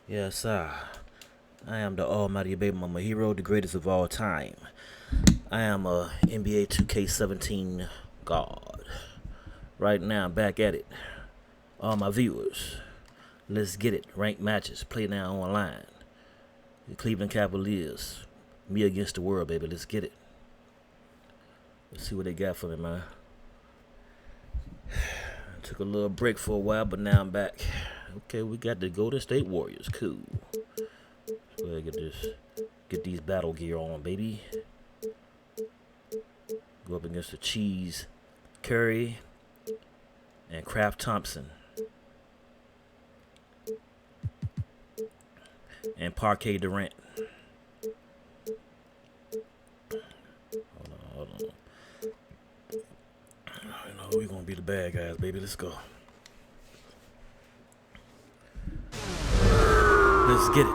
Yes, sir. I am the almighty baby mama hero, the greatest of all time. I am a NBA 2K17 god. Right now, I'm back at it. All my viewers, let's get it. Ranked matches, play now online. The Cleveland Cavaliers, me against the world, baby. Let's get it. Let's see what they got for me, man. Took a little break for a while, but now I'm back. Okay, we got the Golden State Warriors. Cool. So I get these battle gear on, baby. Go up against the Cheese Curry and Kraft Thompson and Parquet Durant. Hold on. I know we're gonna be the bad guys, baby. Let's go. Let's get it.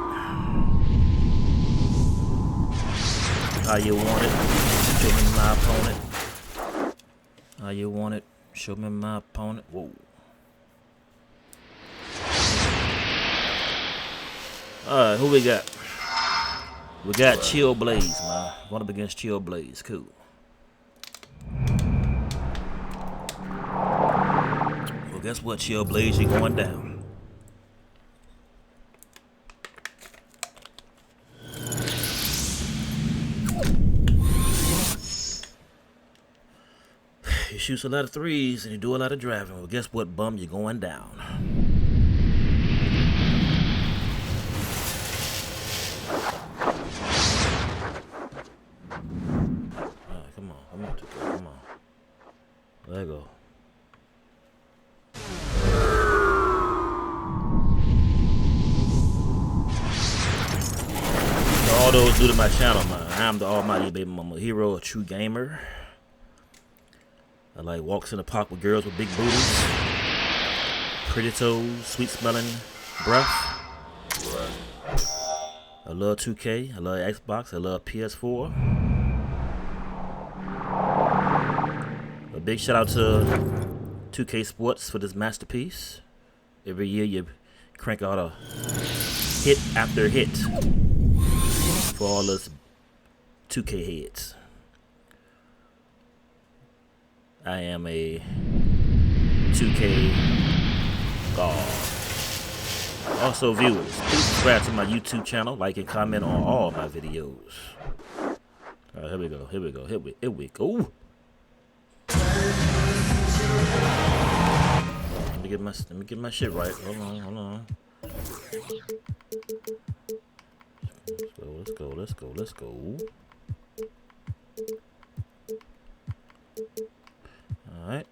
How you want it? Show me my opponent. How you want it? Show me my opponent. Whoa. Alright, who we got? We got Chill Blaze, man. Going up against Chill Blaze. Cool. Well, guess what, Chill Blaze? You're going down. He shoots a lot of threes and you do a lot of driving. Well, guess what, bum? You're going down. Alright, come on. There you go. So all those new to my channel, man. I'm the almighty baby mama hero, a true gamer. I like walks in the park with girls with big booties, pretty toes, sweet smelling breath. I love 2K, I love Xbox, I love PS4. A big shout out to 2K Sports for this masterpiece. Every year you crank out a hit after hit for all us 2K heads. I am a 2K god. Also, viewers, please subscribe to my YouTube channel, like and comment on all my videos. All right, here we go. Here we go. Let me get my shit right. Hold on. Let's go. All right.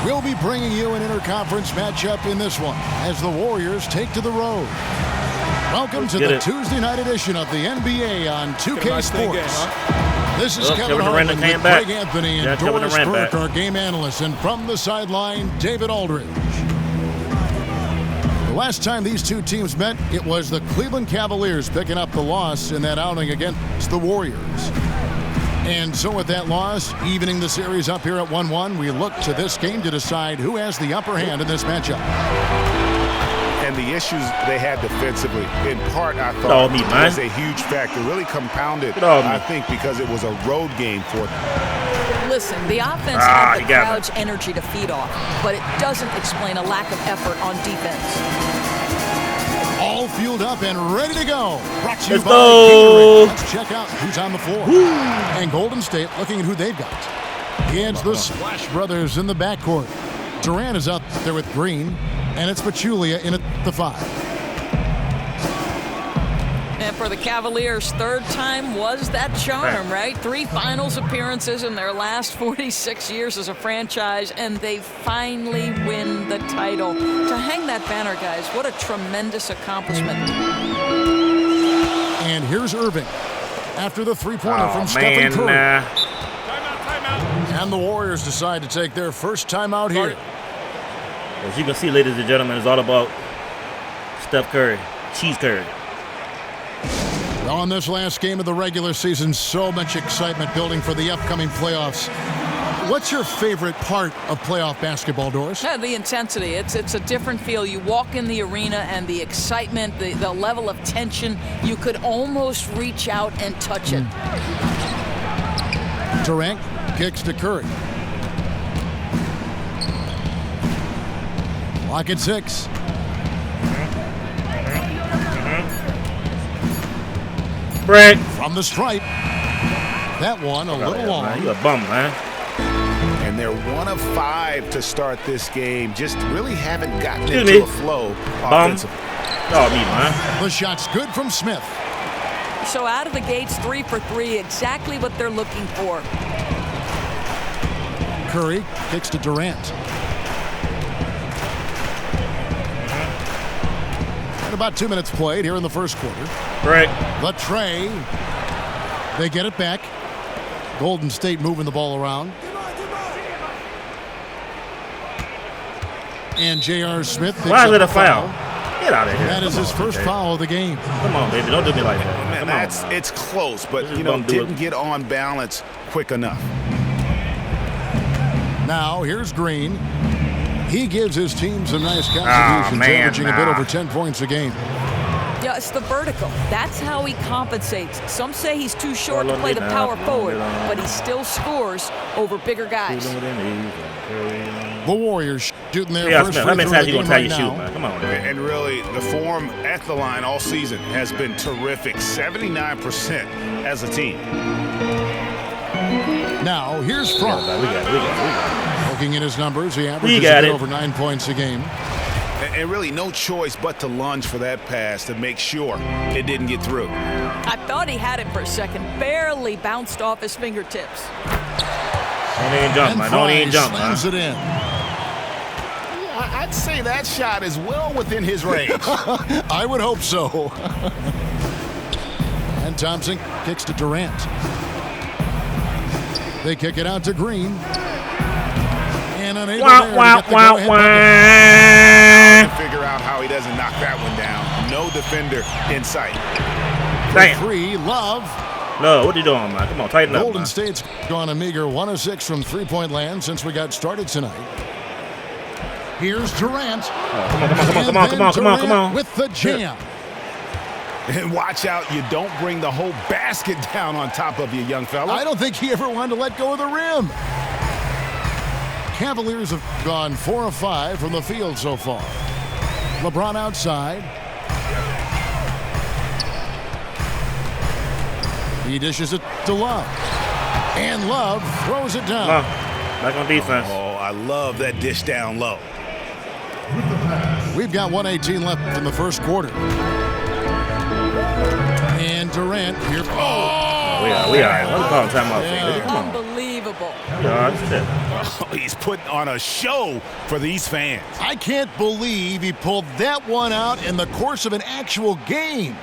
We'll be bringing you an interconference matchup in this one as the Warriors take to the road. Welcome to the Tuesday night edition of the NBA on 2K Sports. This is Kevin Harlan with Greg Anthony and Doris Burke, our game analyst, and from the sideline, David Aldridge. The last time these two teams met, it was the Cleveland Cavaliers picking up the loss in that outing against the Warriors. And so with that loss, evening the series up here at 1-1, we look to this game to decide who has the upper hand in this matchup. And the issues they had defensively, in part, I thought was a huge factor. Really compounded, I think, because it was a road game for them. Listen, the offense had the crowd's energy to feed off, but it doesn't explain a lack of effort on defense. All fueled up and ready to go. Brought to you Let's by go. Let's check out who's on the floor. And Golden State looking at who they've got. It's the Splash Brothers in the backcourt. Durant is out there with Green, and it's Pachulia in at the 5. And for the Cavaliers, third time was that charm, right? 3 finals appearances in their last 46 years as a franchise, and they finally win the title. To hang that banner, guys, what a tremendous accomplishment. And here's Irving after the three-pointer from Stephen Curry. Timeout. And the Warriors decide to take their first timeout here. As you can see, ladies and gentlemen, it's all about Steph Curry, Cheese Curry. On this last game of the regular season, so much excitement building for the upcoming playoffs. What's your favorite part of playoff basketball, Doris? Yeah, the intensity. It's a different feel. You walk in the arena and the excitement, the level of tension, you could almost reach out and touch it. Durant kicks to Curry. Lock at 6. Break. From the stripe. That one a little long. Man. You a bum, man. And they're 1 of 5 to start this game. Just really haven't gotten into a flow offensively. Oh, me, man. The shot's good from Smith. So out of the gates, 3 for 3, exactly what they're looking for. Curry kicks to Durant. And about 2 minutes played here in the first quarter. Break. The tray. They get it back. Golden State moving the ball around. And J.R. Smith. Why is it a foul? Get out of here. That is his first foul of the game. Come on, baby. Don't do me like that. Man, it's close, but didn't get on balance quick enough. Now here's Green. He gives his team some nice contributions, averaging a bit over 10 points a game. Yeah, it's the vertical. That's how he compensates. Some say he's too short to play the power forward, but he still scores over bigger guys. The Warriors shooting their first free throw of the game right now. Come on, man. And really, the form at the line all season has been terrific. 79% as a team. Now, here's Frank. We got it. Looking at his numbers, he averages a bit over 9 points a game. And really no choice but to lunge for that pass to make sure it didn't get through. I thought he had it for a second. Barely bounced off his fingertips. Don't even jump, man. Don't even jump, man. Slams it in. I'd say that shot is well within his range. I would hope so. And Thompson kicks to Durant. They kick it out to Green. And unable to figure out how he doesn't knock that one down. No defender in sight. Damn. 3, Love. No, what you doing, man? Come on, tighten up, Golden man. State's gone a meager 1 of 6 from three-point land since we got started tonight. Here's Durant. Come on. With the jam. And watch out, you don't bring the whole basket down on top of you, young fella. I don't think he ever wanted to let go of the rim. Cavaliers have gone 4 of 5 from the field so far. LeBron outside. He dishes it to Love. And Love throws it down. Back on defense. Oh, I love that dish down low. We've got 1:18 left in the first quarter. And Durant here. We are. Let's call him timeout. Unbelievable. He's putting on a show for these fans. I can't believe he pulled that one out in the course of an actual game.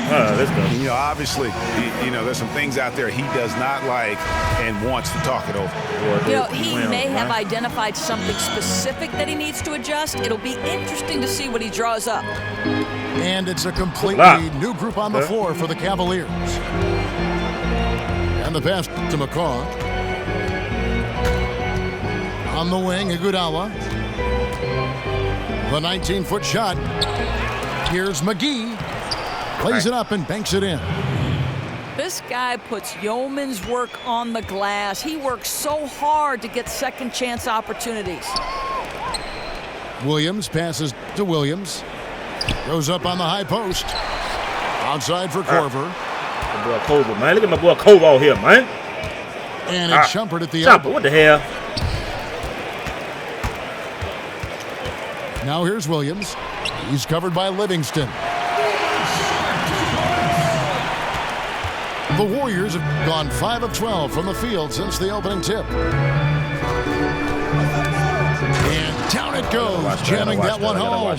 Let's go. Obviously, there's some things out there he does not like and wants to talk it over. He may have identified something specific that he needs to adjust. It'll be interesting to see what he draws up. And it's a completely new group on the floor for the Cavaliers. And the pass to McCaw. On the wing, Iguodala. The 19-foot shot. Here's McGee. Plays it up and banks it in. This guy puts yeoman's work on the glass. He works so hard to get second chance opportunities. Williams passes to Williams. Goes up on the high post. Outside for Korver. Boy Kobe, man. Look at my boy Kobe out here, man. And it's Shumpert at the elbow. What the hell? Now here's Williams. He's covered by Livingston. The Warriors have gone 5 of 12 from the field since the opening tip. And down it goes, jamming that one home.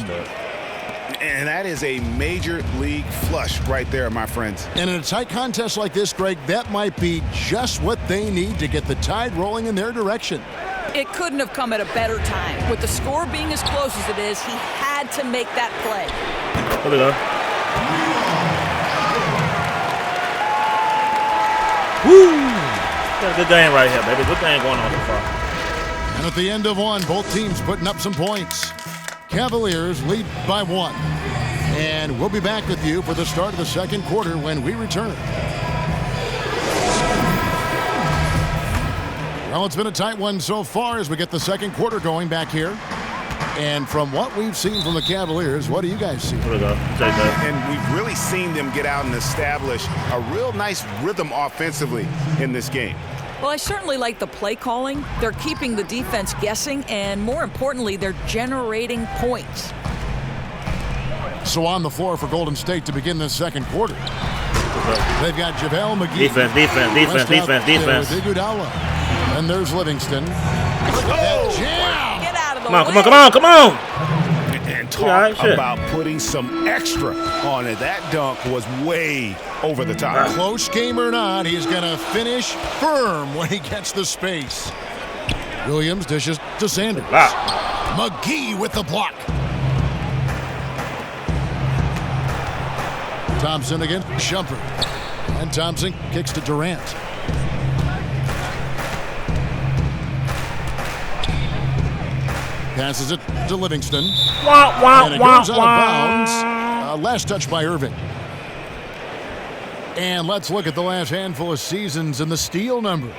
And that is a major league flush right there, my friends. And in a tight contest like this, Greg, that might be just what they need to get the tide rolling in their direction. It couldn't have come at a better time. With the score being as close as it is, he had to make that play. Hold it up. Woo! Got a good game right here, baby. Good game going on so far. And at the end of one, both teams putting up some points. Cavaliers lead by 1. And we'll be back with you for the start of the second quarter when we return. Well, it's been a tight one so far as we get the second quarter going back here. And from what we've seen from the Cavaliers, what do you guys see? And we've really seen them get out and establish a real nice rhythm offensively in this game. Well, I certainly like the play calling. They're keeping the defense guessing, and more importantly, they're generating points. So on the floor for Golden State to begin this second quarter. They've got JaVale McGee. Defense. With Iguodala. And there's Livingston. Jam! Get out of the Come way. on. And talk about putting some extra on it. That dunk was way over the top. Close game or not, he's going to finish firm when he gets the space. Williams dishes to Sanders. McGee with the block. Thompson against Shumpert. And Thompson kicks to Durant. Passes it to Livingston. And it goes out of bounds. Last touch by Irving. And let's look at the last handful of seasons and the steal numbers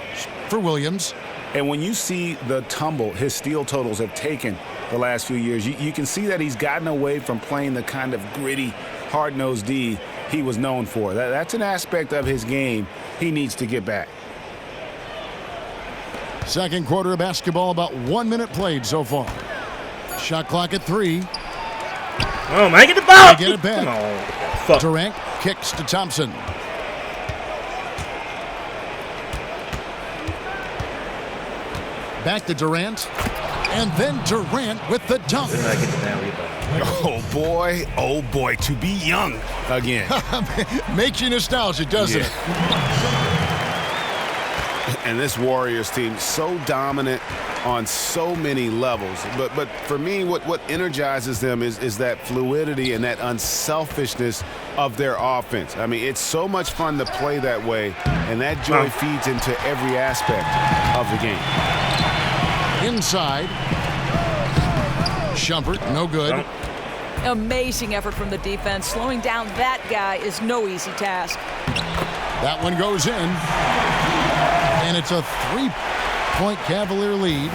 for Williams. And when you see the tumble his steal totals have taken the last few years, you can see that he's gotten away from playing the kind of gritty, hard-nosed D he was known for. That's an aspect of his game he needs to get back. Second quarter of basketball, about 1 minute played so far. Shot clock at 3. Oh, man, get the ball. They get it back. Durant kicks to Thompson. Back to Durant. And then Durant with the dunk. Oh, boy, to be young again. Makes you nostalgic, doesn't it? And this Warriors team, so dominant on so many levels. But for me, what energizes them is that fluidity and that unselfishness of their offense. I mean, it's so much fun to play that way, and that joy feeds into every aspect of the game. Inside. Shumpert, no good. Amazing effort from the defense. Slowing down that guy is no easy task. That one goes in. And it's a 3-point Cavalier lead.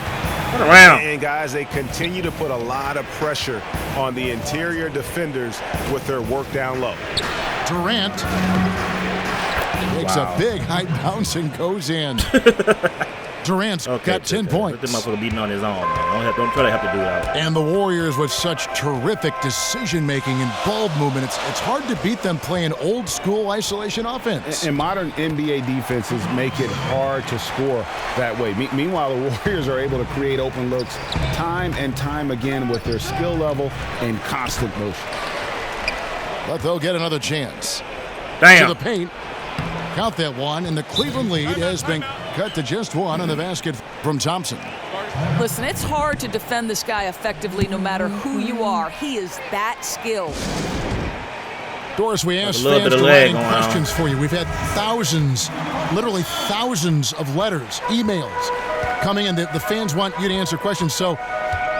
And guys, they continue to put a lot of pressure on the interior defenders with their work down low. Durant makes a big high bounce and goes in. Durant's got 10 points. This motherfucker beating on his own, man. Don't try to have to do that. And the Warriors with such terrific decision-making and bulb movement. It's hard to beat them playing old-school isolation offense. And modern NBA defenses make it hard to score that way. Meanwhile, the Warriors are able to create open looks time and time again with their skill level and constant motion. But they'll get another chance. Damn. To the paint. Count that one, and the Cleveland lead has been cut to just 1 on the basket from Thompson. Listen, it's hard to defend this guy effectively no matter who you are. He is that skilled. Doris, we asked fans to write in questions for you. We've had thousands, literally thousands of letters, emails coming in. The fans want you to answer questions. So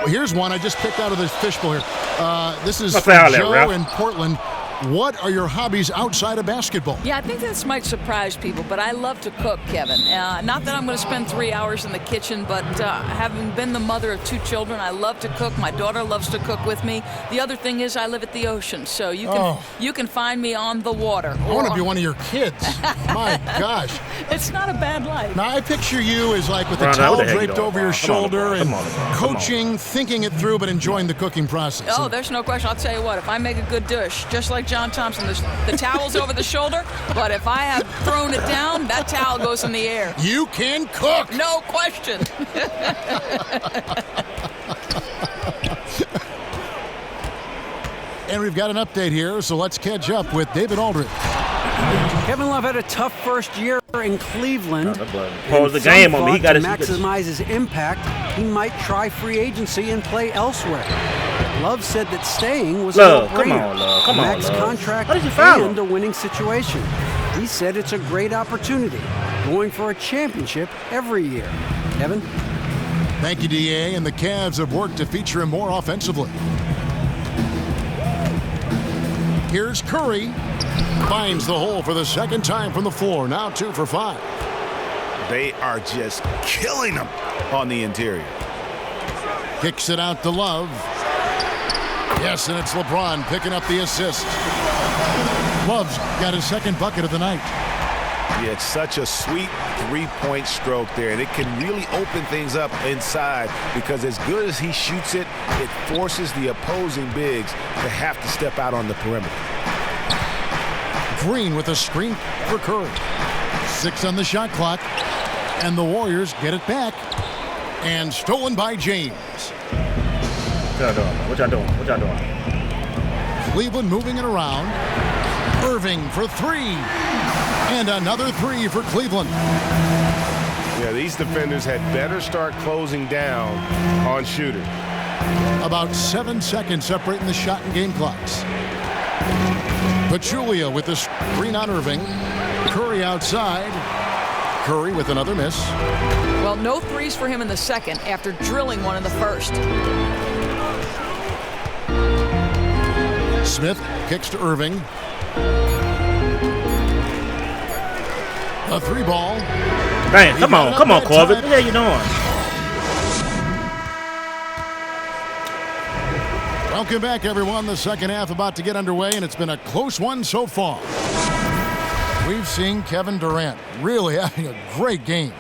here's one I just picked out of this fishbowl here. This is Joe in Portland. What are your hobbies outside of basketball? Yeah, I think this might surprise people, but I love to cook, Kevin. Not that I'm going to spend 3 hours in the kitchen, but having been the mother of 2 children, I love to cook. My daughter loves to cook with me. The other thing is I live at the ocean, so you can find me on the water. I want to be one of your kids. My gosh. It's not a bad life. Now, I picture you as like with the towel draped over your shoulder and coaching, thinking it through, but enjoying the cooking process. Oh, there's no question. I'll tell you what, if I make a good dish, just like John Thompson, the towel's over the shoulder, but if I have thrown it down, that towel goes in the air. You can cook. No question. And we've got an update here, so let's catch up with David Aldridge. Kevin Love had a tough first year in Cleveland. Pause the game on me. He got to maximize his impact, he might try free agency and play elsewhere. Love said that staying was a no-brainer. Come on, max contract and a winning situation. He said it's a great opportunity. going for a championship every year. Kevin? Thank you, D.A. And the Cavs have worked to feature him more offensively. Here's Curry. Finds the hole for the second time from the floor. Now 2 for 5. They are just killing him on the interior. Kicks it out to Love. Yes, and it's LeBron picking up the assist. Love's got his second bucket of the night. Yeah, it's such a sweet three-point stroke there, and it can really open things up inside because as good as he shoots it, it forces the opposing bigs to have to step out on the perimeter. Green with a screen for Curry. 6 on the shot clock, and the Warriors get it back. And stolen by James. What y'all doing? What y'all doing? Cleveland moving it around. Irving for 3. And another 3 for Cleveland. Yeah, these defenders had better start closing down on shooters. About 7 seconds separating the shot and game clocks. Pachulia with the screen on Irving. Curry outside. Curry with another miss. Well, no threes for him in the second after drilling one in the first. Smith kicks to Irving. A 3-ball. Damn, come on, Corbett. What the hell you doing? Welcome back, everyone. The second half about to get underway, and it's been a close one so far. We've seen Kevin Durant really having a great game.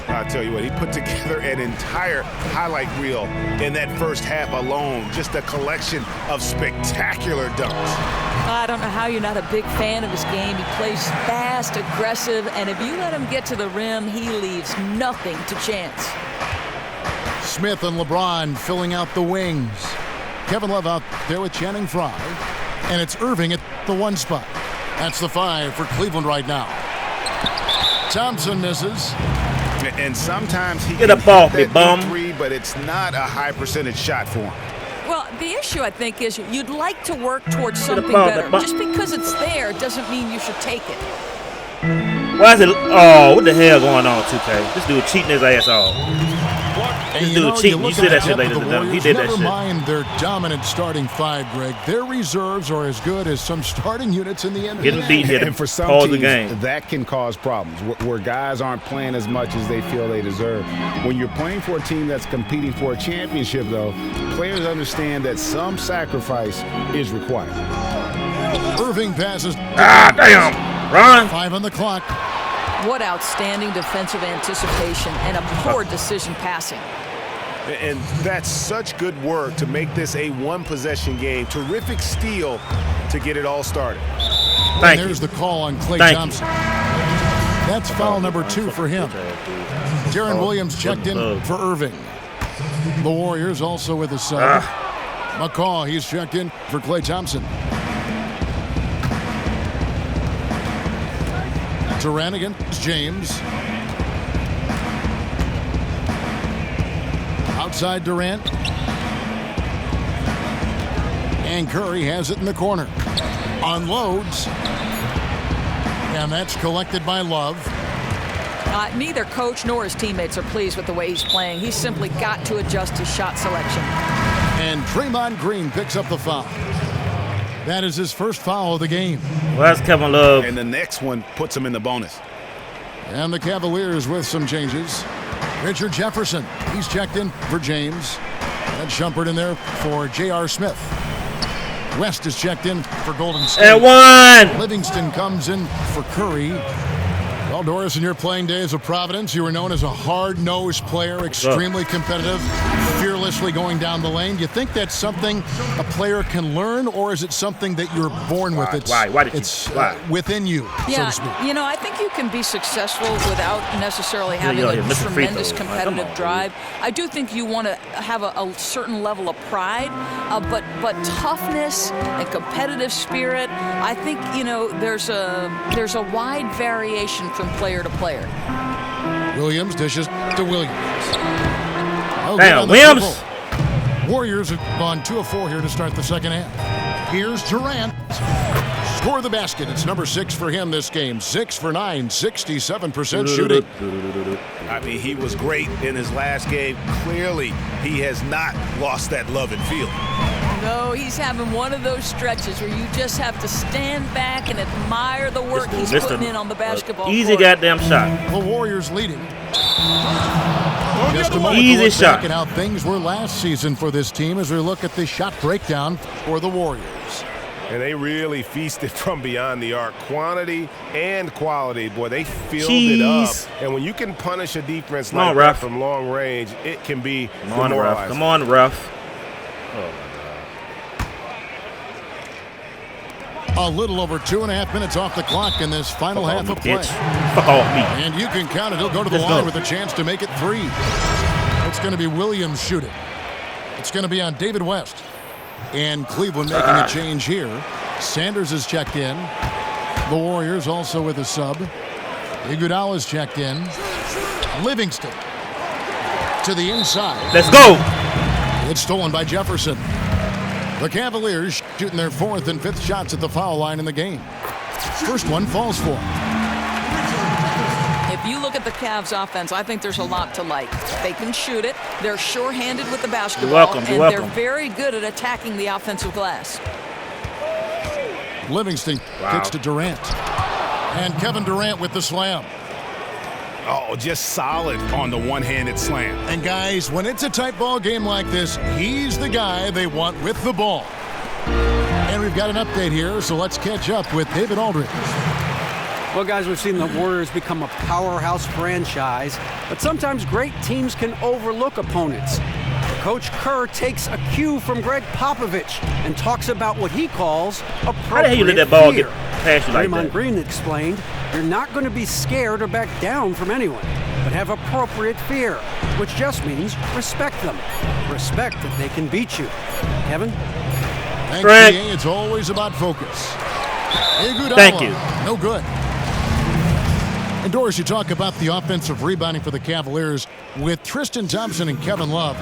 I'll tell you what, he put together an entire highlight reel in that first half alone. Just a collection of spectacular dunks. I don't know how you're not a big fan of his game. He plays fast, aggressive, and if you let him get to the rim, he leaves nothing to chance. Smith and LeBron filling out the wings. Kevin Love out there with Channing Frye. And it's Irving at the 1 spot. That's the 5 for Cleveland right now. Thompson misses. And sometimes he get a ball, big bum. 3, but it's not a high percentage shot for him. Well, the issue, I think, is you'd like to work towards something better. Just because it's there doesn't mean you should take it. Why is it? Oh, what the hell going on, 2K? This dude cheating his ass off. And this dude cheating. You see that shit later than Warriors, he did that never shit. mind their dominant starting 5, Greg. Their reserves are as good as some starting units in the NBA. Getting beat here And for some pause teams, the game. that can cause problems where guys aren't playing as much as they feel they deserve. When you're playing for a team that's competing for a championship, though, players understand that some sacrifice is required. Irving passes. Damn. Ron. 5 on the clock. What outstanding defensive anticipation and a poor decision passing. And that's such good work to make this a one-possession game. Terrific steal to get it all started. There's the call on Klay Thompson. That's foul number 2 for him. Deron Williams checked in for Irving. The Warriors also with a sub. McCaw, he's checked in for Klay Thompson. Durant against James. Outside Durant. And Curry has it in the corner. Unloads. And that's collected by Love. Neither coach nor his teammates are pleased with the way he's playing. He's simply got to adjust his shot selection. And Draymond Green picks up the foul. That is his first foul of the game. Well, that's Kevin Love. And the next one puts him in the bonus. And the Cavaliers with some changes. Richard Jefferson, he's checked in for James. And Shumpert in there for J.R. Smith. West is checked in for Golden State. And 1. Livingston comes in for Curry. Well, Doris, in your playing days of Providence, you were known as a hard-nosed player, extremely competitive, fearlessly going down the lane. Do you think that's something a player can learn, or is it something that you're born with? Why? Why did you? It's within you, so to speak. You know, I think you can be successful without necessarily having a tremendous competitive drive. I do think you want to have a certain level of pride, but toughness and competitive spirit, I think, you know, there's a wide variation from player to player. Williams dishes to Williams. Damn, Williams. Warriors have gone 2 of 4 here to start the second half. Here's Durant. score the basket. It's number 6 for him this game. 6 for 9, 67% shooting. I mean, he was great in his last game. Clearly, he has not lost that love and feeling. No, he's having one of those stretches where you just have to stand back and admire the work he's putting in on the basketball easy court. goddamn shot. The Warriors leading. Just a moment Easy to look shot. back at how things were last season for this team as we look at the shot breakdown for the Warriors. And they really feasted from beyond the arc. Quantity and quality. Boy, they filled it up. And when you can punish a defense like that from long range, it can be demoralizing. Come on, ref. A little over 2.5 minutes off the clock in this final half of play. Fuck off me. And you can count it. He'll go to the line with a chance to make it 3. It's going to be Williams shooting. It's going to be on David West. And Cleveland making a change here. Sanders is checked in. The Warriors also with a sub. Iguodala's checked in. Livingston to the inside. Let's go. It's stolen by Jefferson. The Cavaliers shooting their 4th and 5th shots at the foul line in the game. First one falls for them. If you look at the Cavs offense, I think there's a lot to like. They can shoot it. They're sure-handed with the basketball. They're very good at attacking the offensive glass. Livingston kicks to Durant. And Kevin Durant with the slam. Oh, just solid on the one-handed slam. And guys, when it's a tight ball game like this, he's the guy they want with the ball. And we've got an update here, so let's catch up with David Aldridge. Well, guys, we've seen the Warriors become a powerhouse franchise, but sometimes great teams can overlook opponents. Coach Kerr takes a cue from Greg Popovich and talks about what he calls appropriate How the hell you let that ball fear. get past you like Draymond that? Green explained, you're not going to be scared or back down from anyone, but have appropriate fear, which just means respect them. Respect that they can beat you. Kevin? Thanks, PA. It's always about focus. Iguodala, thank you. No good. And Doris, you talk about the offensive rebounding for the Cavaliers with Tristan Thompson and Kevin Love.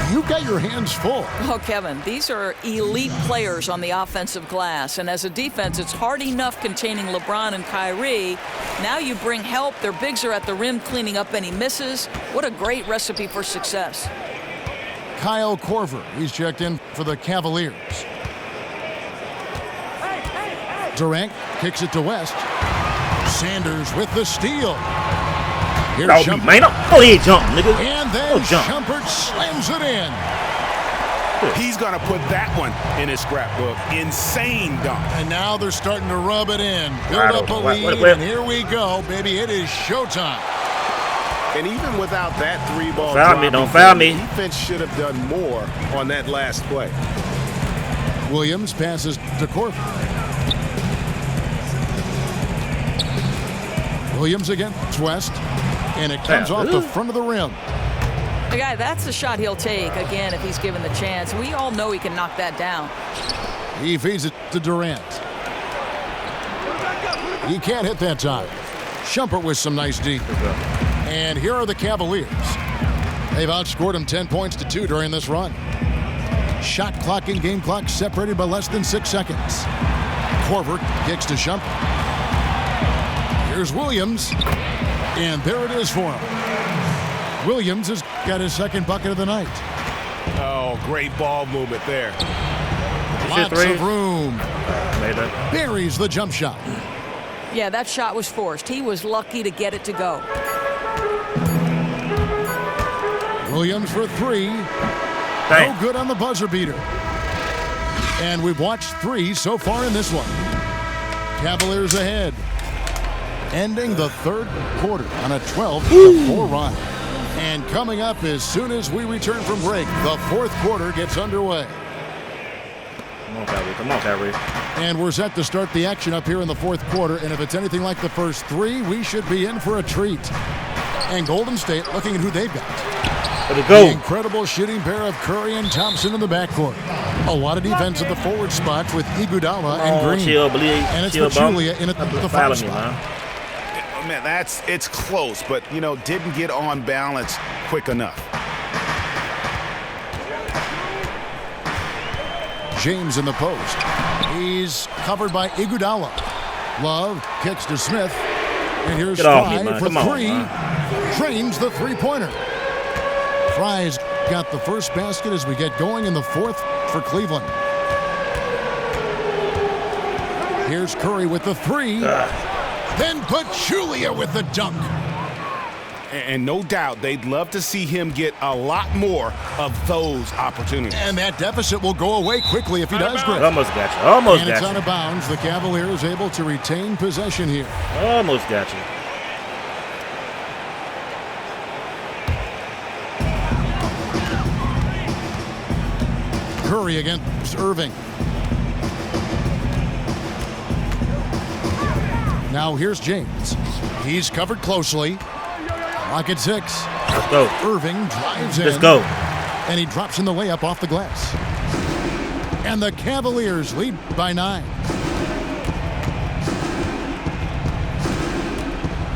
You've got your hands full. Oh, Kevin, these are elite players on the offensive glass. And as a defense, it's hard enough containing LeBron and Kyrie. Now you bring help. Their bigs are at the rim cleaning up any misses. What a great recipe for success. Kyle Korver, he's checked in for the Cavaliers. Durant kicks it to West. Sanders with the steal. Here's Shumpert. Man, oh, he ain't jump, nigga. And then Shumpert slams it in. He's going to put that one in his scrapbook. Insane dunk. And now they're starting to rub it in. Build up a lead, and here we go, baby. It is showtime. And even without that 3-ball drop, don't foul me. Defense should have done more on that last play. Williams passes to Korver. Williams against West, and it comes off the front of the rim. The guy, that's the shot he'll take, again, if he's given the chance. We all know he can knock that down. He feeds it to Durant. He can't hit that time. Shumpert with some nice D. And here are the Cavaliers. They've outscored them 10 points to 2 during this run. Shot clock and game clock separated by less than 6 seconds. Korver kicks to Shumpert. Here's Williams, and there it is for him. Williams has got his second bucket of the night. Oh, great ball movement there. Lots of room. Buries the jump shot. Yeah, that shot was forced. He was lucky to get it to go. Williams for 3. No good on the buzzer beater. And we've watched 3 so far in this one. Cavaliers ahead. Ending the third quarter on a 12-4 run. And coming up as soon as we return from break, the fourth quarter gets underway. Come on, Kyrie. Come on, Kyrie. And we're set to start the action up here in the fourth quarter. And if it's anything like the first 3, we should be in for a treat. And Golden State looking at who they've got. Let it go. The incredible shooting pair of Curry and Thompson in the backcourt. A lot of defense at the forward spots with Iguodala and Green. Chill, bleed. And it's Pachulia in at the foul spot. Man, it's close, but, didn't get on balance quick enough. James in the post. He's covered by Iguodala. Love kicks to Smith. And here's Fry for three. Drains the three-pointer. Fry's got the first basket as we get going in the fourth for Cleveland. Here's Curry with the three. Then Pachulia with the dunk. And no doubt they'd love to see him get a lot more of those opportunities. And that deficit will go away quickly if he does, Griff. Almost got you. Almost and got it's you. out of bounds. The Cavaliers able to retain possession here. Almost got you. Curry against Irving. Now here's James. He's covered closely. Clock at 6. Let's go. Irving drives in. Let's go. And he drops in the layup off the glass. And the Cavaliers lead by 9.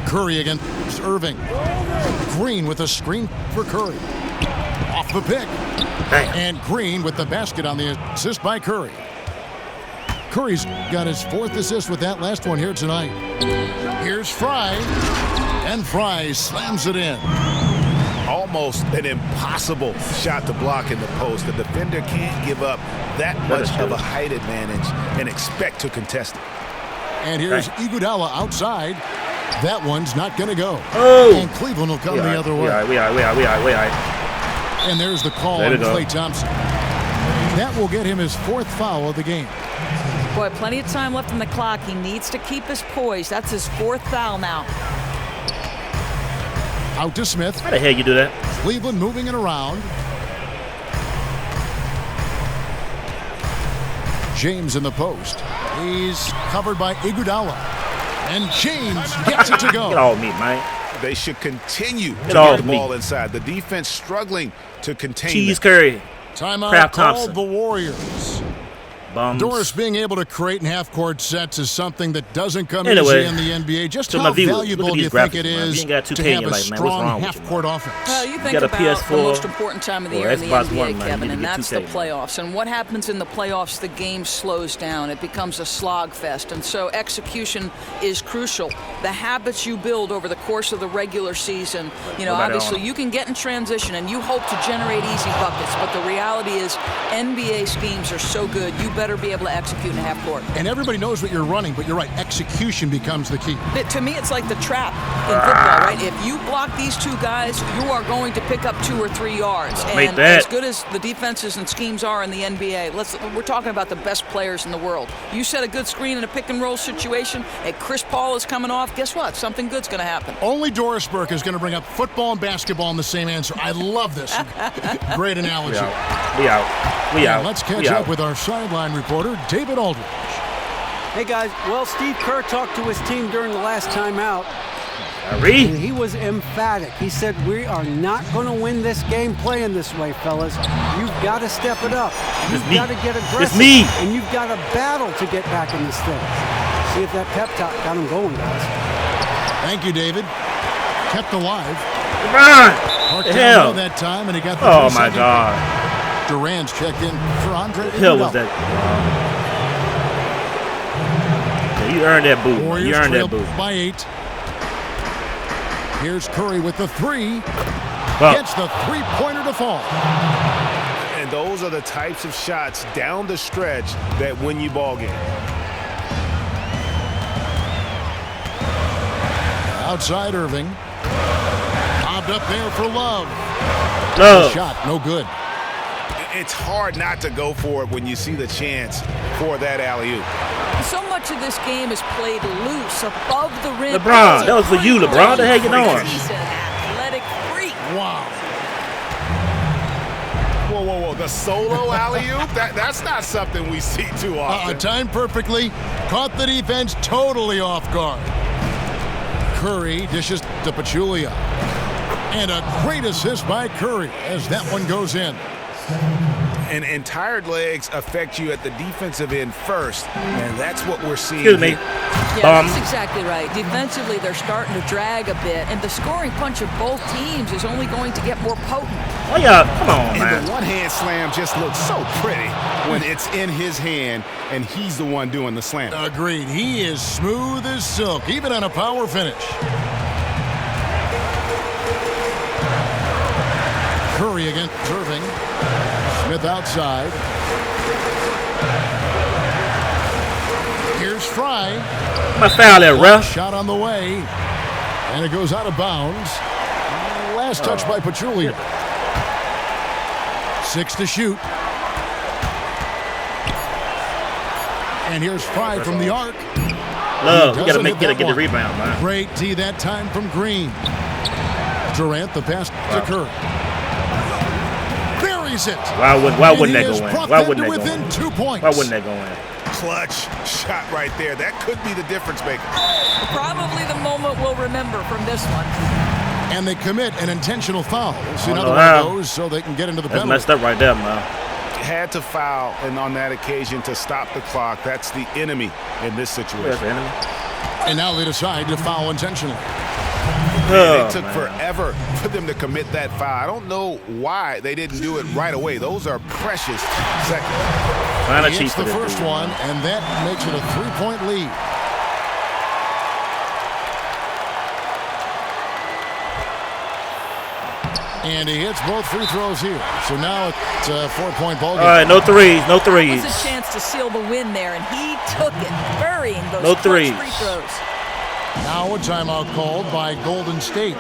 Curry against Irving. Green with a screen for Curry. Off the pick. Damn. And Green with the basket on the assist by Curry. Curry's got his 4th assist with that last one here tonight. Here's Fry. And Fry slams it in. Almost an impossible shot to block in the post. The defender can't give up that much of a height advantage and expect to contest it. And here's Iguodala outside. That one's not going to go. Oh. And Cleveland will come the other way. We are. And there's the call on Klay Thompson. That will get him his 4th foul of the game. Boy, plenty of time left on the clock. He needs to keep his poise. That's his 4th foul now. Out to Smith. How the hell you do that? Cleveland moving it around. James in the post. He's covered by Iguodala. And James gets it to go. Get all me, man. They should continue to all get the ball inside. The defense struggling to contain Cheese them. Curry. Timeout Crap called Thompson. the Warriors. Bums. Doris being able to create in half-court sets is something that doesn't come Anyway, easy in the NBA. Just to how my viewers, valuable look at do you these think graphics, it man. is You ain't got to 2K, have a you're like, man, what's strong wrong with you, half-court offense? Well, you think got a about PS4 the most important time of the or year in the Xbox NBA, One, man. Kevin, You and need to that's get the 2K, man. playoffs. And what happens in the playoffs, the game slows down. It becomes a slog fest. And so execution is crucial. The habits you build over the course of the regular season, obviously you can get in transition and you hope to generate easy buckets. But the reality is NBA schemes are so good, you better be able to execute in half court. And everybody knows what you're running, but you're right, execution becomes the key. To me, it's like the trap in football, right? If you block these two guys, you are going to pick up 2 or 3 yards. And as good as the defenses and schemes are in the NBA, we're talking about the best players in the world. You set a good screen in a pick-and-roll situation, and Chris Paul is coming off, guess what? Something good's going to happen. Only Doris Burke is going to bring up football and basketball in the same answer. I love this. Great analogy. We out. Let's catch up with our sideline reporter, David Aldridge. Hey, guys. Well, Steve Kerr talked to his team during the last timeout. Reed. And he was emphatic. He said, we are not going to win this game playing this way, fellas. You've got to step it up. You've got to get aggressive. It's me. And you've got to battle to get back in this thing. See if that pep talk got him going, guys. Thank you, David. Kept alive. LeBron. Marked The down hell. low that time, and he got the Oh, my 3-second. God. Durant's checked in for Andre. What the hell was that? Yeah, you earned that boot. Warriors You earned that trailed boot. by 8. Here's Curry with the 3. Well, Gets the three-pointer to fall. And those are the types of shots down the stretch that win you ball games. Outside Irving. Bobbed up there for Love. Love. Shot, no good. It's hard not to go for it when you see the chance for that alley-oop. So much of this game is played loose, above the rim. LeBron, that was for you, LeBron. The hell you doing? He's an athletic freak. Wow. Whoa. The solo alley-oop? That's not something we see too often. Timed perfectly. Caught the defense totally off guard. Curry dishes to Pachulia. And a great assist by Curry as that one goes in. And tired legs affect you at the defensive end first, and that's what we're seeing. Excuse me. Yeah, that's exactly right. Defensively, they're starting to drag a bit, and the scoring punch of both teams is only going to get more potent. Oh, yeah, come on, And man. the one-hand slam just looks so pretty when it's in his hand and he's the one doing the slam. Agreed. He is smooth as silk, even on a power finish. Curry against Irving. Smith outside. Here's Fry. My foul there, ref. Shot on the way. And it goes out of bounds. Last touch by Pachulia. 6 to shoot. And here's Fry from the arc. Love, we gotta Doesn't hit get the one. rebound, man. Great D that time from Green. Durant, the pass to Curry. Buries it. Why wouldn't that go in? Why wouldn't that go within in? 2 points. Why wouldn't that go in? Clutch shot right there. That could be the difference maker. Probably the moment we'll remember from this one. And they commit an intentional foul. See another know one how. of those so they can get into the That's penalty. messed up right there, man. Had to foul, and on that occasion to stop the clock. That's the enemy in this That's situation. the enemy. And now they decide to foul intentionally. Oh, It took man. forever for them to commit that foul. I don't know why they didn't do it right away. Those are precious seconds. Trying to He cheat hits for the this first dude, one, man. and that makes it a 3-point lead. And he hits both free throws here. So now it's a 4-point ball game. All right, no threes, no It threes. was a chance to seal the win there, and he took it, burying those No clutch threes. free throws. Now a timeout called by Golden State.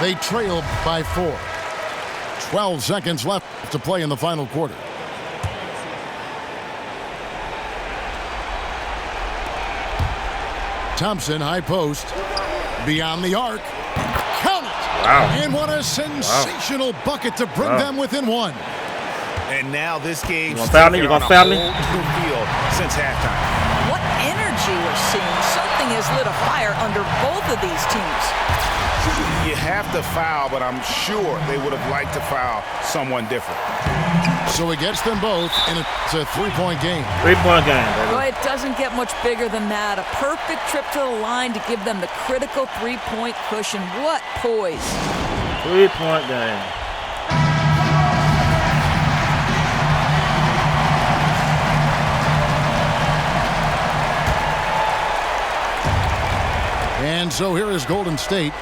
They trail by 4. 12 seconds left to play in the final quarter. Thompson, high post. Beyond the arc. Count it! Wow. And what a sensational bucket to bring them within 1. And now this game. You gonna foul me? You gonna foul me? Field since halftime. What energy we're seeing. Something has lit a fire under both of these teams. You have to foul, but I'm sure they would have liked to foul someone different. So he gets them both, and it's a 3-point game. 3-point game, Well, baby. it doesn't get much bigger than that. A perfect trip to the line to give them the critical 3-point cushion. What poise. 3-point game. And so here is Golden State.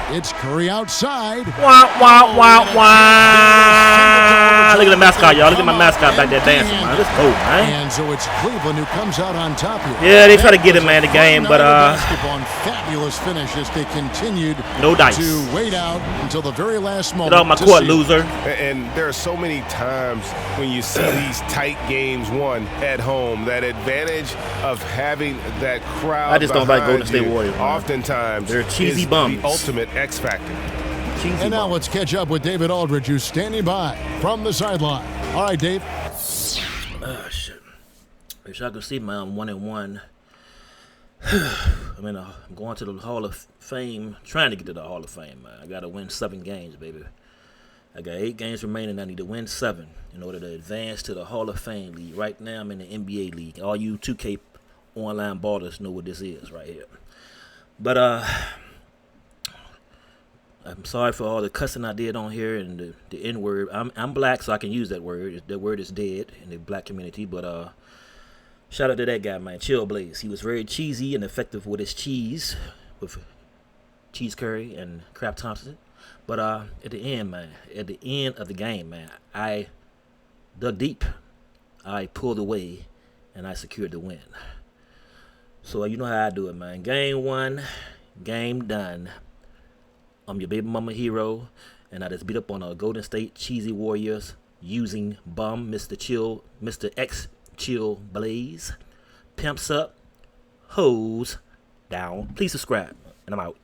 It's Curry outside. Wah, wah, wah, wah. Look at the mascot, y'all. Look at my mascot back there dancing, man. Let's go, man. And so it's Cleveland who comes out on top here. Yeah, they try to get him, man, the game, but, basketball and fabulous finish as they continued no dice. to wait out until the very last moment. Get off my to court, seal. loser. And there are so many times when you see these tight games won at home, that advantage of having that crowd. I just don't like behind Golden State you, Warriors, man. Oftentimes, They're cheesy is bums. the ultimate X factor. Cheesy And now ball. let's catch up with David Aldridge, who's standing by from the sideline. All right, Dave. Oh, shit. Wish I could see my 1-1. I'm going to the Hall of Fame, trying to get to the Hall of Fame, man. I got to win 7 games, baby. I got 8 games remaining. I need to win 7 in order to advance to the Hall of Fame league. Right now, I'm in the NBA league. All you 2K online ballers know what this is right here. But I'm sorry for all the cussing I did on here and the N-word. I'm black, so I can use that word. That word is dead in the black community. But shout out to that guy, man, Chill Blaze. He was very cheesy and effective with his cheese, with cheese curry and Crab Thompson. But at the end, man, at the end of the game, man, I dug deep. I pulled away, and I secured the win. So you know how I do it, man. Game 1, game done. I'm your baby mama hero, and I just beat up on a Golden State cheesy Warriors using bum Mr. X Chill Blaze. Pimps up, hoes down. Please subscribe, and I'm out.